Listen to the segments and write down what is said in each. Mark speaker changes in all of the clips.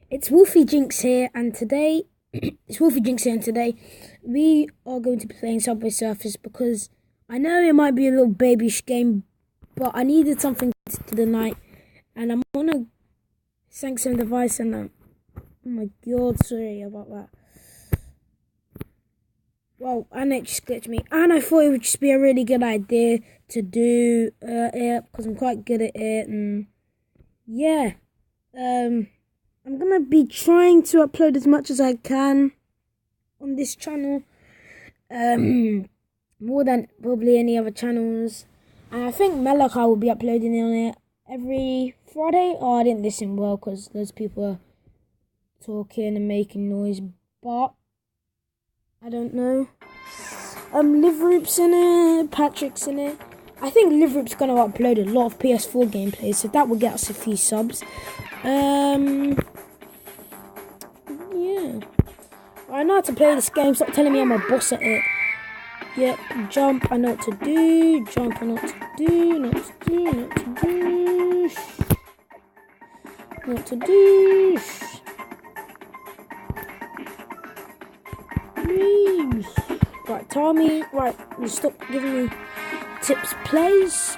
Speaker 1: It's Wolfy Jinx here, and today we are going to be playing Subway Surfers because I know it might be a little babyish game, but I needed something to the night, and I'm on a Samsung device, and oh my god, sorry about that. Well, and it just glitched me, and I thought it would just be a really good idea to do it because I'm quite good at it, and yeah, I'm gonna be trying to upload as much as I can on this channel, more than probably any other channels. And I think Malachi will be uploading on it every Friday. Oh, I didn't listen well because those people are talking and making noise, but I don't know. Liveroop's in it, Patrick's in it. I think Liveroop's gonna upload a lot of PS4 gameplay, so that will get us a few subs. Yeah. I know how to play this game. Stop telling me I'm a boss at it. Yep, jump, I know what to do. Jump, I know what to do. Know what to do, know what to do. Know what to do. Right, tell me. Right, you stop giving me tips, please.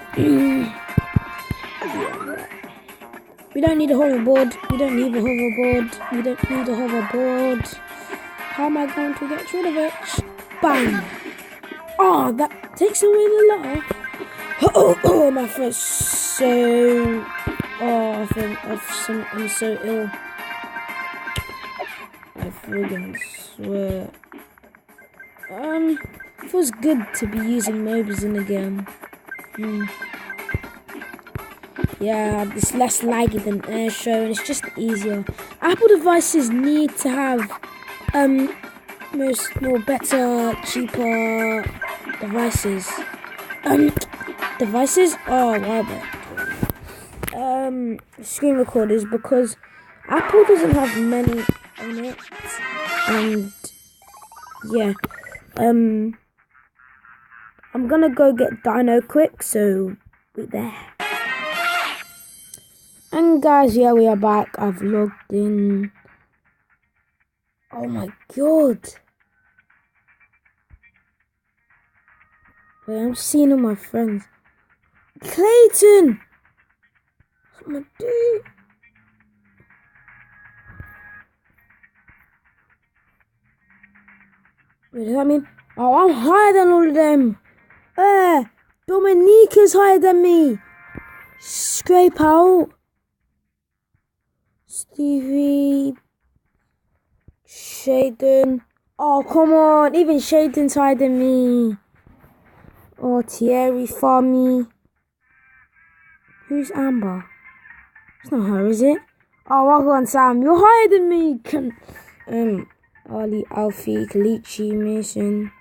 Speaker 1: We don't need a hoverboard. We don't need a hoverboard. We don't need a hoverboard. How am I going to get rid of it? Bang! Oh, that takes away the letter. Oh, my throat's so... Oh, I think I'm so ill. I friggin' swear. It feels good to be using Mobizin again. Yeah, it's less laggy than Airshow, and it's just easier. Apple devices need to have more better, cheaper devices. Devices? Oh, wow. Screen recorders, because Apple doesn't have many on it, and yeah. I'm gonna go get Dino quick, so wait there. And guys, yeah, we are back. I've logged in. Oh my god. Wait, I'm seeing all my friends. Clayton! What's my dude? Wait, does that mean? Oh, I'm higher than all of them. Dominique is higher than me. Scrape out. Stevie. Shaden. Oh, come on. Even Shaden's higher than me. Oh, Thierry, Farmy. Who's Amber? It's not her, is it? Oh, well done, Sam. You're higher than me. Ali, Alfie, Kalichi, Mason.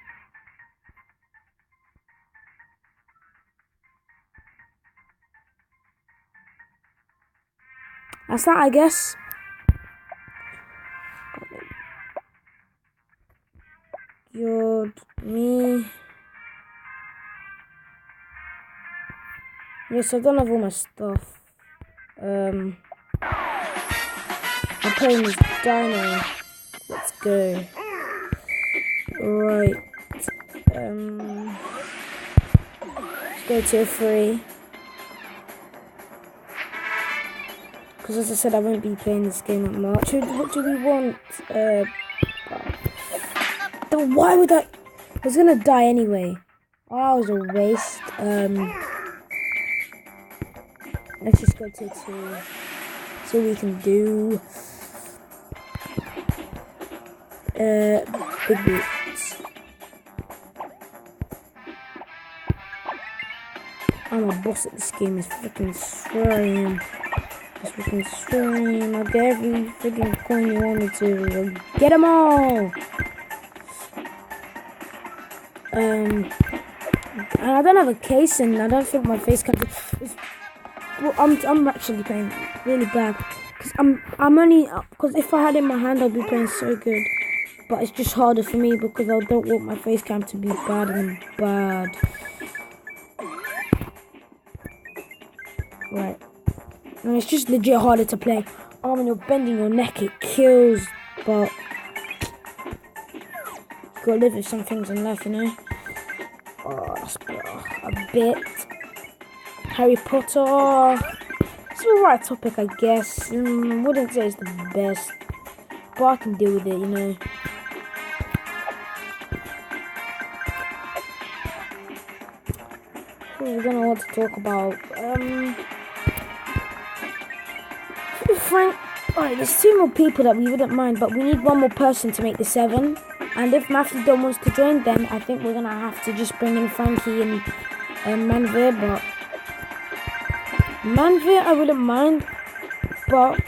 Speaker 1: That's that, I guess. Good. Me. Yes, I don't have all my stuff. I'm playing this Dino. Let's go. Right. Let's go to 3. Because as I said, I won't be playing this game that much. What do we want? Why would I was gonna die anyway. Oh, that was a waste. Let's just go to 2. See what we can do. Big boots. I'm a boss at this game. It's freaking swearing. It's freaking swearing. I'll get every freaking coin you want me to. Get them all. And I don't have a case, and I don't think my face can. Well, I'm actually playing really bad because I'm only because if I had it in my hand, I'd be playing so good. But it's just harder for me because I don't want my face cam to be bad and bad. Right, and it's just legit harder to play. when you're bending your neck, it kills, but you gotta live with some things in life, you know. Oh, that's better. A bit. Harry Potter. It's an alright topic, I guess. Wouldn't say it's the best, but I can deal with it, you know. What we're gonna want to talk about. Frank. Alright, there's 2 more people that we wouldn't mind, but we need 1 more person to make the 7. And if Matthew Don wants to join, then I think we're gonna have to just bring in Frankie and Manveer. But Manveer, I wouldn't mind, but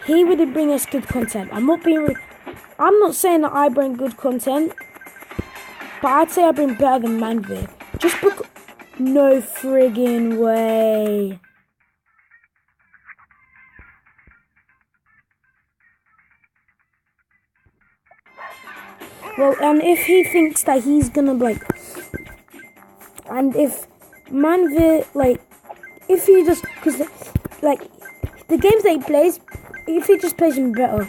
Speaker 1: he wouldn't bring us good content. I'm not saying that I bring good content, but I'd say I bring better than Manveer. Just because. No friggin' way. Well, and if he thinks that he's gonna and if Manveer if he just, because the games that he plays, if he just plays them better,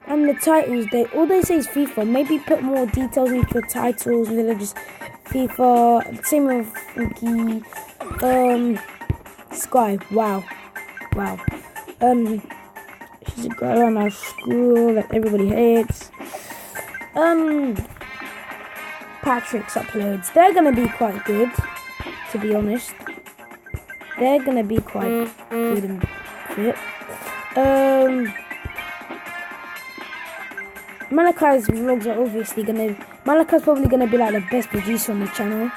Speaker 1: and the titles, all they say is FIFA. Maybe put more details into your titles instead of just FIFA. Same with Frankie. Sky. Wow. She's a girl in our school that everybody hates. Patrick's uploads. They're gonna be quite good, to be honest. They're gonna be quite good and fit. Malachi's vlogs are obviously Malachi's probably gonna be the best producer on the channel.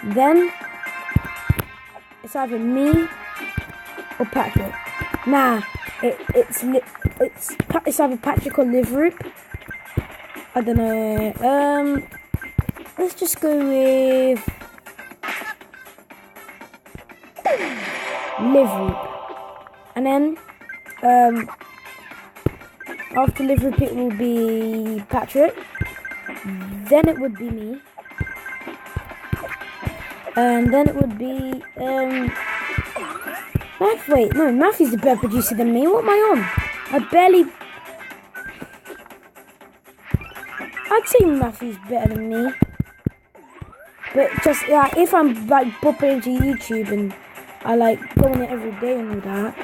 Speaker 1: Then it's either me or Patrick. Nah, it's either Patrick or Liveroop. I don't know. Let's just go with Liveroop, and then after Liveroop it will be Patrick, then it would be me, and then it would be Matthew's the better producer than me. What am I on? I'd say Matthew's better than me, but just if I'm popping into YouTube and I go on it every day and all that,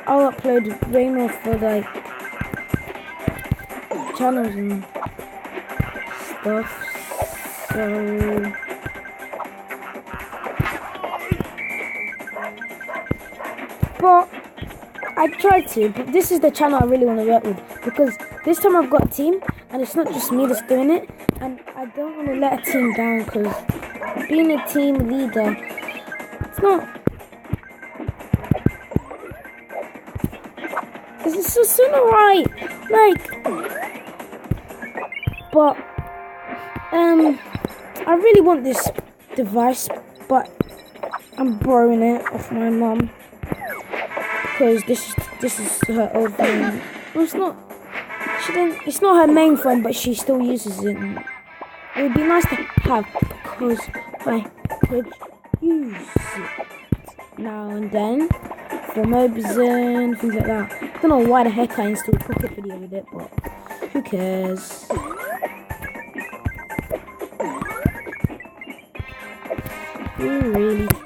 Speaker 1: I'll upload way more for channels and stuff. So but I try to, but this is the channel I really want to work with, because this time I've got a team and it's not just me that's doing it, and I don't want to let a team down, because being a team leader, it's just alright, but I really want this device, but I'm borrowing it off my mum, because this is her old phone. Well, it's not her main phone, but she still uses it. And it would be nice to have, because I could use it now and then for mobs and things like that. I don't know why the heck I installed Pocket Video with it, but who cares? Who really cares?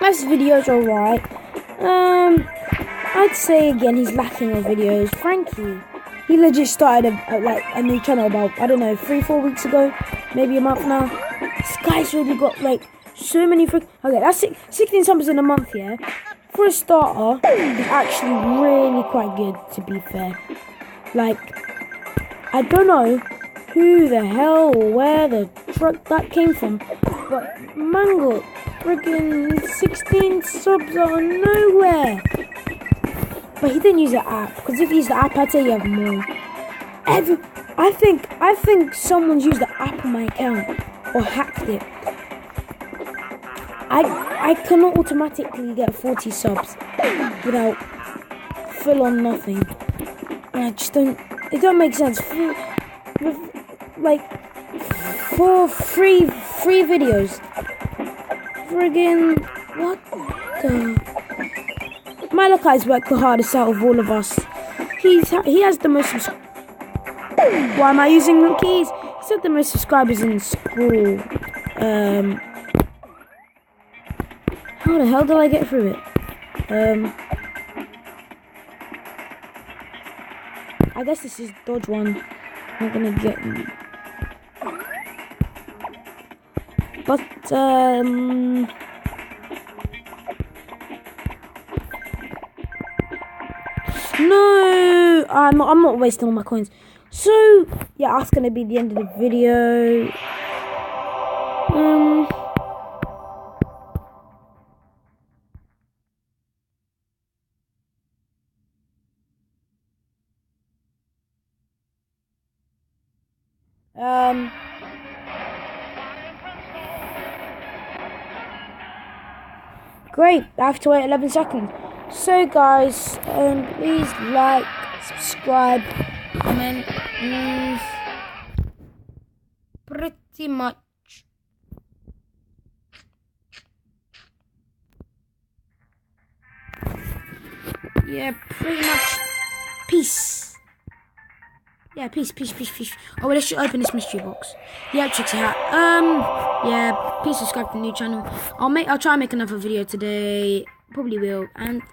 Speaker 1: This video's alright. I'd say again he's lacking on videos. Frankie, he legit started a new channel about, I don't know, 3-4 weeks ago, maybe a month now. This guy's already got so many okay, that's 16 subs in a month, yeah. For a starter, it's actually really quite good, to be fair. I don't know who the hell or where the truck that came from, but Mango, friggin' 16 subs out of nowhere. But he didn't use the app, because if he used the app, I'd say you have more. I think someone's used the app on my account or hacked it. I cannot automatically get 40 subs without full on nothing. And I just don't. It don't make sense. for free videos. Friggin' what the? Malachi's worked the hardest out of all of us. He has the most. Why am I using the keys? He's had the most subscribers in school. How the hell did I get through it? I guess this is dodge one. I'm not gonna get. But no, I'm not wasting all my coins. So yeah, that's gonna be the end of the video. Great, I have to wait 11 seconds. So guys, please like, subscribe, comment, pretty much. Yeah, pretty much. Peace. Yeah, peace. Oh, well, let's just open this mystery box. Yeah, Trixie Hat. Yeah, please subscribe to the new channel. I'll try and make another video today. Probably will. And